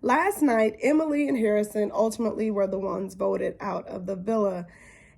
last night, Emily and Harrison ultimately were the ones voted out of the villa.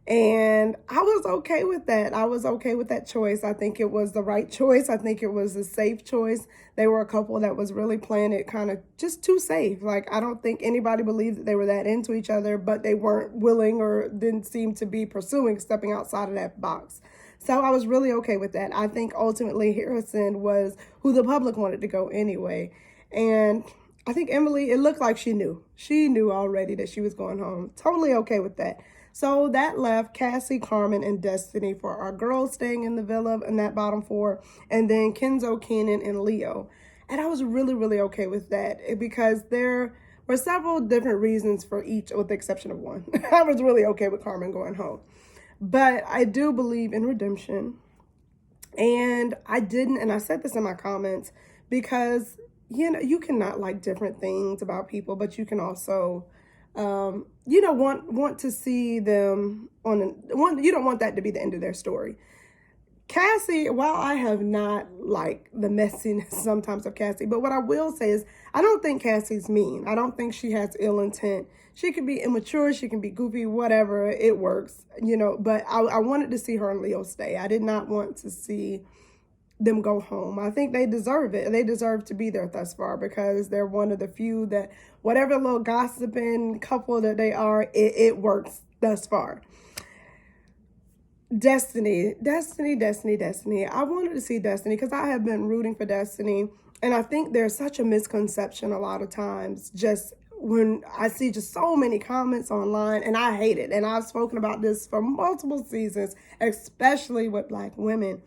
And I was okay with that. I was okay with that choice. I think it was the right choice. I think it was a safe choice. They were a couple that was really playing it kind of just too safe. Like, I don't think anybody believed that they were that into each other, but they weren't willing or didn't seem to be pursuing stepping outside of that box. So I was really okay with that. I think ultimately Harrison was who the public wanted to go anyway. And I think Emily, it looked like she knew. She knew already that she was going home. Totally okay with that. So that left Cassie, Carmen, and Destiny for our girls staying in the villa in that bottom four, and then Kenzo, Kenan, and Leo. And I was really, really okay with that because there were several different reasons for each, with the exception of one. I was really okay with Carmen going home. But I do believe in redemption. And I didn't, and I said this in my comments, because, you cannot like different things about people, but you can also want to see them you don't want that to be the end of their story. Cassie, while I have not liked the messiness sometimes of Cassie, but what I will say is I don't think Cassie's mean. I don't think she has ill intent. She can be immature, she can be goofy, whatever, it works, but I wanted to see her and Leo stay. I did not want to see them go home. I think they deserve it. They deserve to be there thus far because they're one of the few that whatever little gossiping couple that they are, it works thus far. Destiny. I wanted to see Destiny because I have been rooting for Destiny. And I think there's such a misconception a lot of times just when I see just so many comments online, and I hate it. And I've spoken about this for multiple seasons, especially with Black women.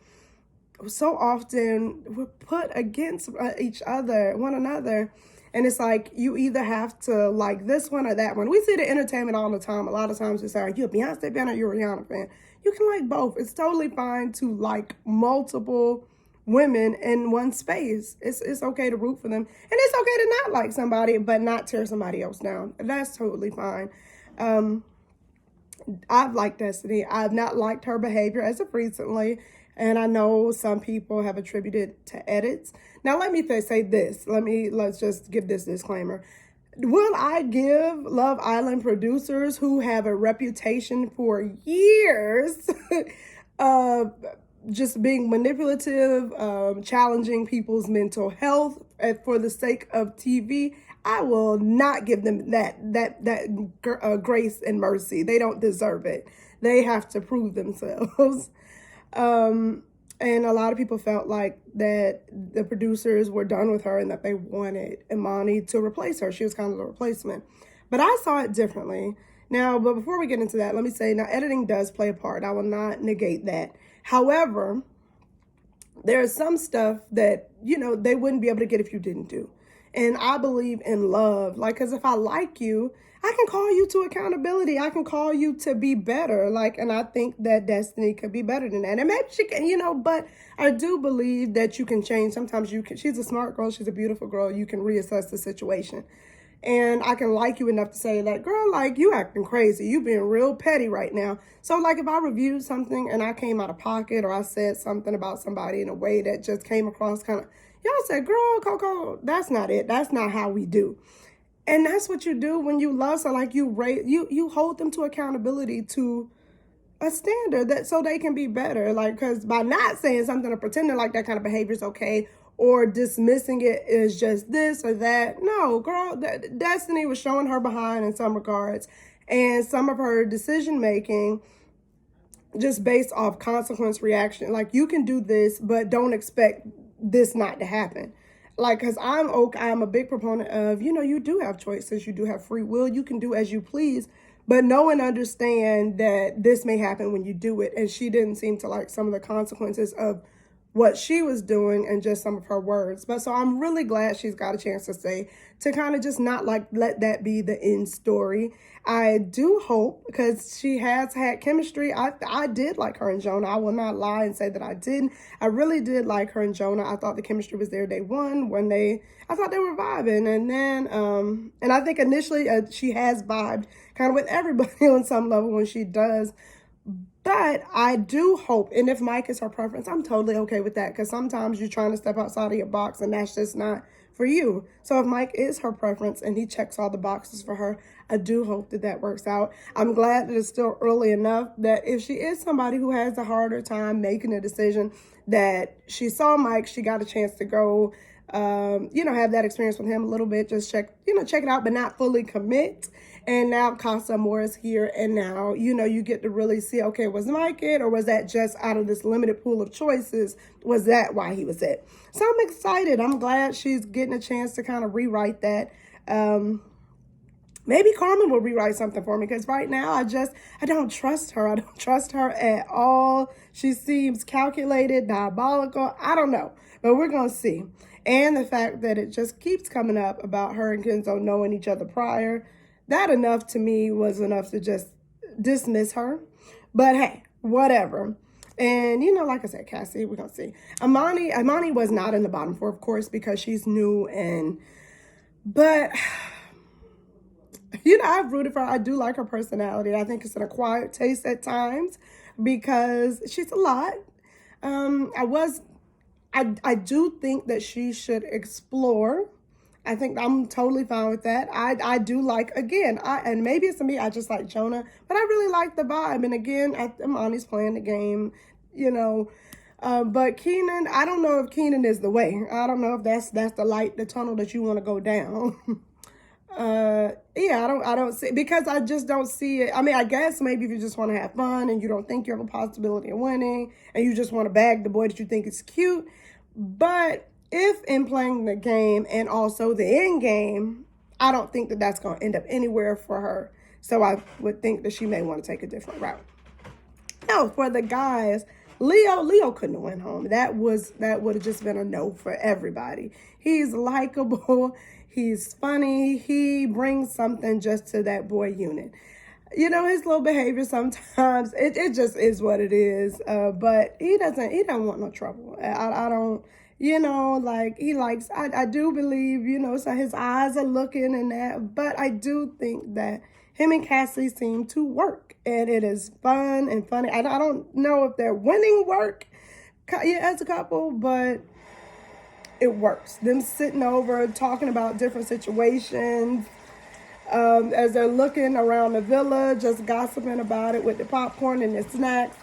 So often we're put against one another. And it's like, you either have to like this one or that one. We see the entertainment all the time. A lot of times we say, are you a Beyonce fan or you're a Rihanna fan? You can like both. It's totally fine to like multiple women in one space. It's okay to root for them. And it's okay to not like somebody, but not tear somebody else down. That's totally fine. I've liked Destiny. I've not liked her behavior as of recently. And I know some people have attributed to edits. Now, let me say this. Let's just give this disclaimer. Will I give Love Island producers who have a reputation for years of just being manipulative, challenging people's mental health for the sake of TV, I will not give them that grace and mercy. They don't deserve it. They have to prove themselves. And a lot of people felt like that the producers were done with her and that they wanted Imani to replace her. She was kind of the replacement. But I saw it differently. Now, but before we get into that, let me say, now editing does play a part. I will not negate that. However, there's some stuff that, they wouldn't be able to get if you didn't do. And I believe in love. Like, because if I like you, I can call you to accountability. I can call you to be better. Like, and I think that Destiny could be better than that. And maybe she can, but I do believe that you can change. Sometimes you can. She's a smart girl. She's a beautiful girl. You can reassess the situation. And I can like you enough to say, like, girl, like, you acting crazy. You being real petty right now. So, like, if I reviewed something and I came out of pocket or I said something about somebody in a way that just came across kind of, y'all said, girl, Coco, that's not it. That's not how we do. And that's what you do when you love someone. Like, you hold them to accountability to a standard that so they can be better. Like, because by not saying something or pretending like that kind of behavior is okay or dismissing it is just this or that. No, girl, Destiny was showing her behind in some regards. And some of her decision making just based off consequence reaction. Like, you can do this, but don't expect this not to happen. Like, because I'm a big proponent of, you do have choices. You do have free will. You can do as you please. But know and understand that this may happen when you do it. And she didn't seem to like some of the consequences of what she was doing and just some of her words. But so I'm really glad she's got a chance to say, to kind of just not like let that be the end story. I do hope, because she has had chemistry. I did like her and Jonah. I will not lie and say that I didn't. I really did like her and Jonah. I thought the chemistry was there day one when I thought they were vibing. And then, and I think initially she has vibed kind of with everybody on some level when she does. But I do hope, and if Mike is her preference, I'm totally okay with that, because sometimes you're trying to step outside of your box and that's just not for you. So if Mike is her preference and he checks all the boxes for her, I do hope that that works out. I'm glad that it's still early enough that if she is somebody who has a harder time making a decision, that she saw Mike, she got a chance to go, have that experience with him a little bit, just check it out, but not fully commit. And now Casa Amor is here, and now, you get to really see, okay, was Mike it, or was that just out of this limited pool of choices, was that why he was it? So I'm excited. I'm glad she's getting a chance to kind of rewrite that. Maybe Carmen will rewrite something for me, because right now I don't trust her. I don't trust her at all. She seems calculated, diabolical. I don't know, but we're going to see. And the fact that it just keeps coming up about her and Kenzo knowing each other prior, that enough to me was enough to just dismiss her. But hey, whatever. And, like I said, Cassie, we're going to see. Imani was not in the bottom four, of course, because she's new. But I've rooted for her. I do like her personality. I think it's an acquired taste at times because she's a lot. I do think that she should explore. I think I'm totally fine with that. I do like, again, and maybe it's me, I just like Jonah, but I really like the vibe. And again, Imani's playing the game, but Keenan, I don't know if Keenan is the way. I don't know if that's the tunnel that you want to go down. I don't see, because I just don't see it. I mean, I guess maybe if you just want to have fun and you don't think you have a possibility of winning and you just want to bag the boy that you think is cute. But if in playing the game and also the end game, I don't think that that's going to end up anywhere for her. So I would think that she may want to take a different route. Now, for the guys, Leo couldn't have went home. That would have just been a no for everybody. He's likable. He's funny. He brings something just to that boy unit. His little behavior sometimes, it just is what it is. But he don't want no trouble. I don't, he likes, I do believe, so his eyes are looking and that. But I do think that him and Cassie seem to work. And it is fun and funny. I don't know if they're winning work as a couple, but it works. Them sitting over, talking about different situations, as they're looking around the villa, just gossiping about it with the popcorn and the snacks.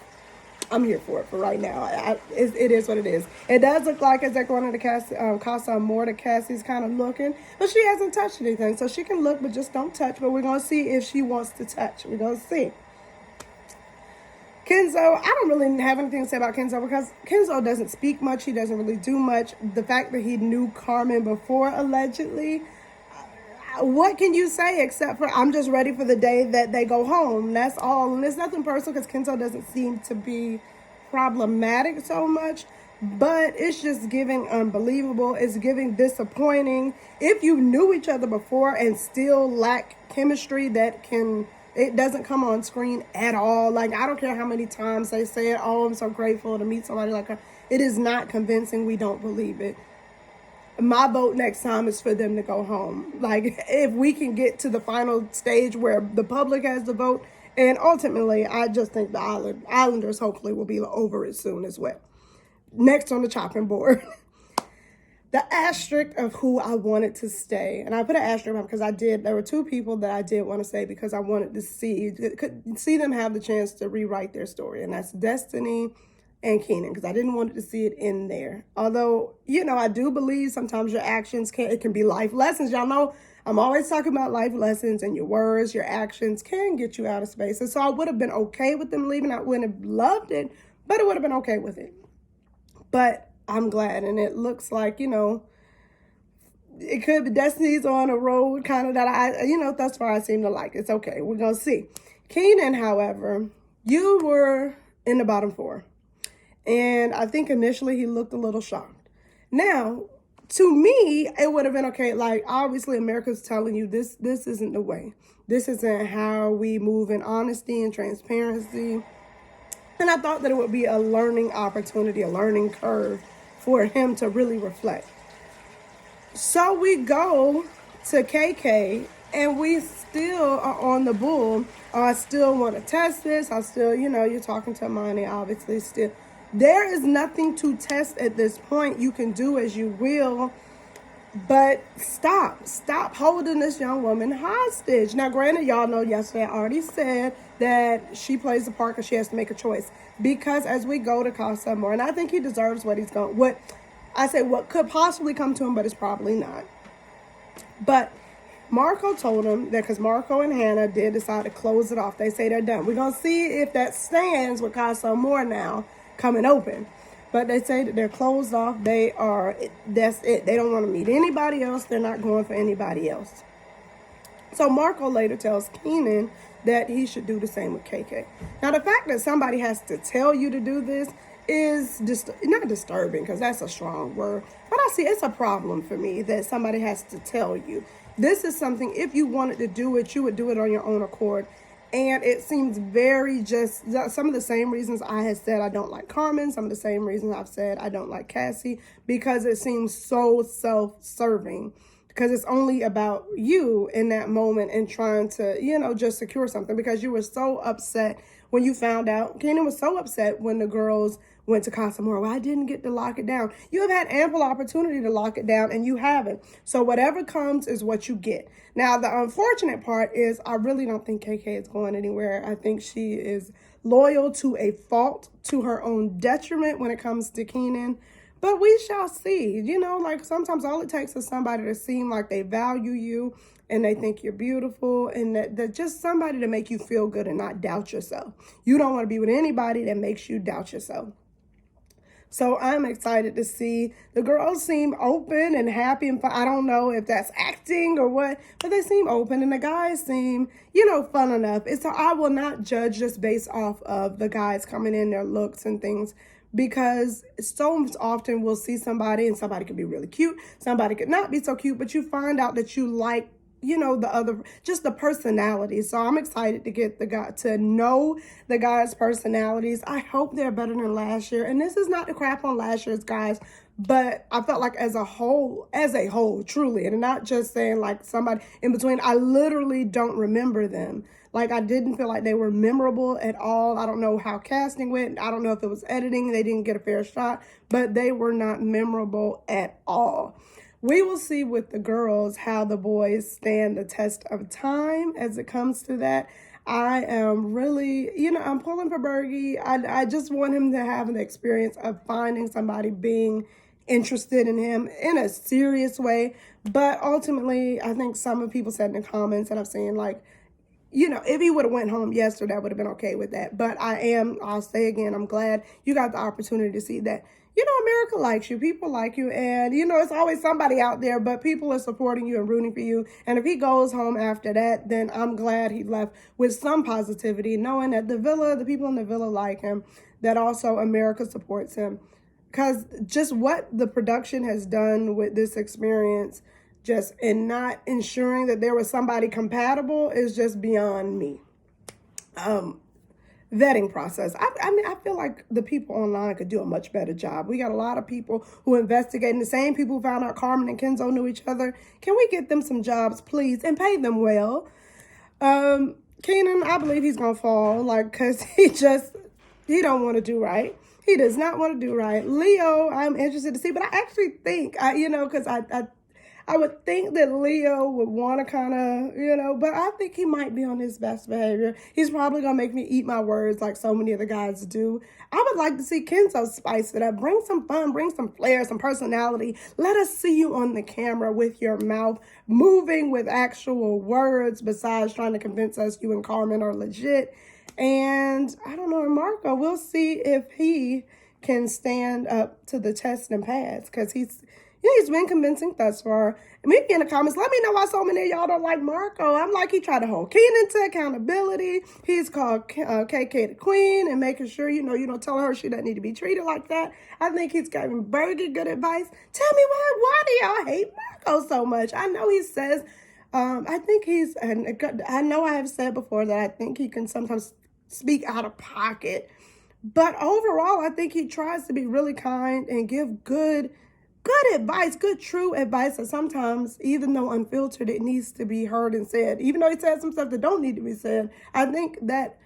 I'm here for it for right now. It is what it is. It does look like as they're going to the Casa Amor, that Cassie's kind of looking, but she hasn't touched anything. So she can look, but just don't touch. But we're going to see if she wants to touch. We're going to see. Kenzo, I don't really have anything to say about Kenzo because Kenzo doesn't speak much. He doesn't really do much. The fact that he knew Carmen before, allegedly, what can you say except for I'm just ready for the day that they go home? That's all. And it's nothing personal because Kenzo doesn't seem to be problematic so much. But it's just giving unbelievable. It's giving disappointing. If you knew each other before and still lack chemistry it doesn't come on screen at all. Like, I don't care how many times they say it. Oh, I'm so grateful to meet somebody like her. It is not convincing. We don't believe it. My vote next time is for them to go home. Like, if we can get to the final stage where the public has the vote, and ultimately, I just think the Islanders hopefully will be over it soon as well. Next on the chopping board. The asterisk of who I wanted to stay. And I put an asterisk on because there were two people that I did want to stay because I wanted to see them have the chance to rewrite their story. And that's Destiny and Keenan, because I didn't want to see it in there. Although, I do believe sometimes your actions can be life lessons. Y'all know I'm always talking about life lessons, and your words, your actions can get you out of space. And so I would have been okay with them leaving. I wouldn't have loved it, but I would have been okay with it. But I'm glad, and it looks like, it could be Destiny's on a road kind of that thus far I seem to like. It's okay. We're going to see. Keenan, however, you were in the bottom four. And I think initially he looked a little shocked. Now, to me, it would have been okay. Like, obviously, America's telling you this isn't the way. This isn't how we move in honesty and transparency. And I thought that it would be a learning opportunity, a learning curve for him to really reflect. So we go to KK, and we still are on the bull. I still want to test this. I still, you're talking to Imani, obviously, still. There is nothing to test at this point. You can do as you will. But stop holding this young woman hostage. Now, granted, y'all know yesterday I already said that she plays the part because she has to make a choice. Because as we go to Casa more, and I think he deserves what he's going, what could possibly come to him, but it's probably not. But Marco told him that because Marco and Hannah did decide to close it off. They say they're done. We're going to see if that stands with Casa More now coming open. But they say that they're closed off. That's it. They don't want to meet anybody else. They're not going for anybody else. So Marco later tells Keenan that he should do the same with KK. Now, the fact that somebody has to tell you to do this is just not disturbing, because that's a strong word. But I see it's a problem for me that somebody has to tell you. This is something, if you wanted to do it, you would do it on your own accord. And it seems very just some of the same reasons I had said I don't like Carmen, some of the same reasons I've said I don't like Cassie, because it seems so self-serving, because it's only about you in that moment and trying to, just secure something, because you were so upset when you found out. Kenan was so upset when the girls went to Casa More. Well, I didn't get to lock it down. You have had ample opportunity to lock it down, and you haven't. So whatever comes is what you get. Now, the unfortunate part is I really don't think KK is going anywhere. I think she is loyal to a fault, to her own detriment when it comes to Kenan. But we shall see. Like sometimes all it takes is somebody to seem like they value you and they think you're beautiful, and that just somebody to make you feel good and not doubt yourself. You don't want to be with anybody that makes you doubt yourself. So I'm excited to see. The girls seem open and happy, and I don't know if that's acting or what, but they seem open, and the guys seem, fun enough. So I will not judge just based off of the guys coming in, their looks and things, because so often we'll see somebody and somebody could be really cute, somebody could not be so cute, but you find out that you like just the personality. So I'm excited to get to know the guys' personalities. I hope they're better than last year. And this is not to crap on last year's guys, but I felt like as a whole, truly, and not just saying like somebody in between, I literally don't remember them. Like, I didn't feel like they were memorable at all. I don't know how casting went. I don't know if it was editing. They didn't get a fair shot, but they were not memorable at all. We will see with the girls how the boys stand the test of time as it comes to that. I am really, I'm pulling for Bergie. I just want him to have an experience of finding somebody being interested in him in a serious way. But ultimately, I think some of the people said in the comments, and I'm saying like, if he would have went home yesterday, I would have been okay with that. But I'll say again, I'm glad you got the opportunity to see that. America likes you. People like you. And, it's always somebody out there, but people are supporting you and rooting for you. And if he goes home after that, then I'm glad he left with some positivity, knowing that the people in the villa like him, that also America supports him. Because just what the production has done with this experience, just in not ensuring that there was somebody compatible, is just beyond me. Vetting process. I feel like the people online could do a much better job. We got a lot of people who investigating, the same people who found out Carmen and Kenzo knew each other. Can we get them some jobs, please, and pay them well? Kenan, I believe he's gonna fall, because he don't want to do right. He does not want to do right. Leo, I'm interested to see, but I actually think, because I would think that Leo would want to kind of, but I think he might be on his best behavior. He's probably going to make me eat my words like so many of the guys do. I would like to see Kenzo spice it up. Bring some fun, bring some flair, some personality. Let us see you on the camera with your mouth moving with actual words, besides trying to convince us you and Carmen are legit. And I don't know, Marco, we'll see if he can stand up to the test and pass, because he's been convincing thus far. Maybe in the comments, let me know why so many of y'all don't like Marco. I'm like, he tried to hold Kenan to accountability. He's called KK the queen and making sure, you don't tell her she doesn't need to be treated like that. I think he's giving Bergie good advice. Tell me why do y'all hate Marco so much? I know he says, I think I know I have said before that I think he can sometimes speak out of pocket. But overall, I think he tries to be really kind and give good advice, good, true advice. And sometimes, even though unfiltered, it needs to be heard and said. Even though he said some stuff that don't need to be said, I think that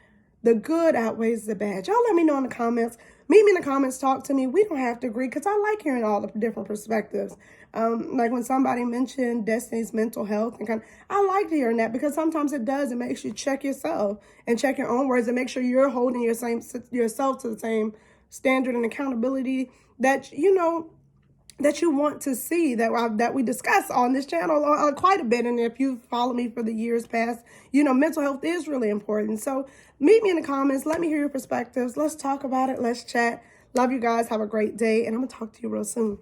the good outweighs the bad. Y'all let me know in the comments. meet me in the comments, talk to me. We don't have to agree, because I like hearing all the different perspectives. Like when somebody mentioned Destiny's mental health, and I like hearing that, because sometimes it makes you check yourself and check your own words and make sure you're holding yourself to the same standard and accountability that that you want to see, that we discuss on this channel quite a bit. And if you follow me for the years past, mental health is really important. So meet me in the comments. Let me hear your perspectives. Let's talk about it. Let's chat. Love you guys. Have a great day. And I'm going to talk to you real soon.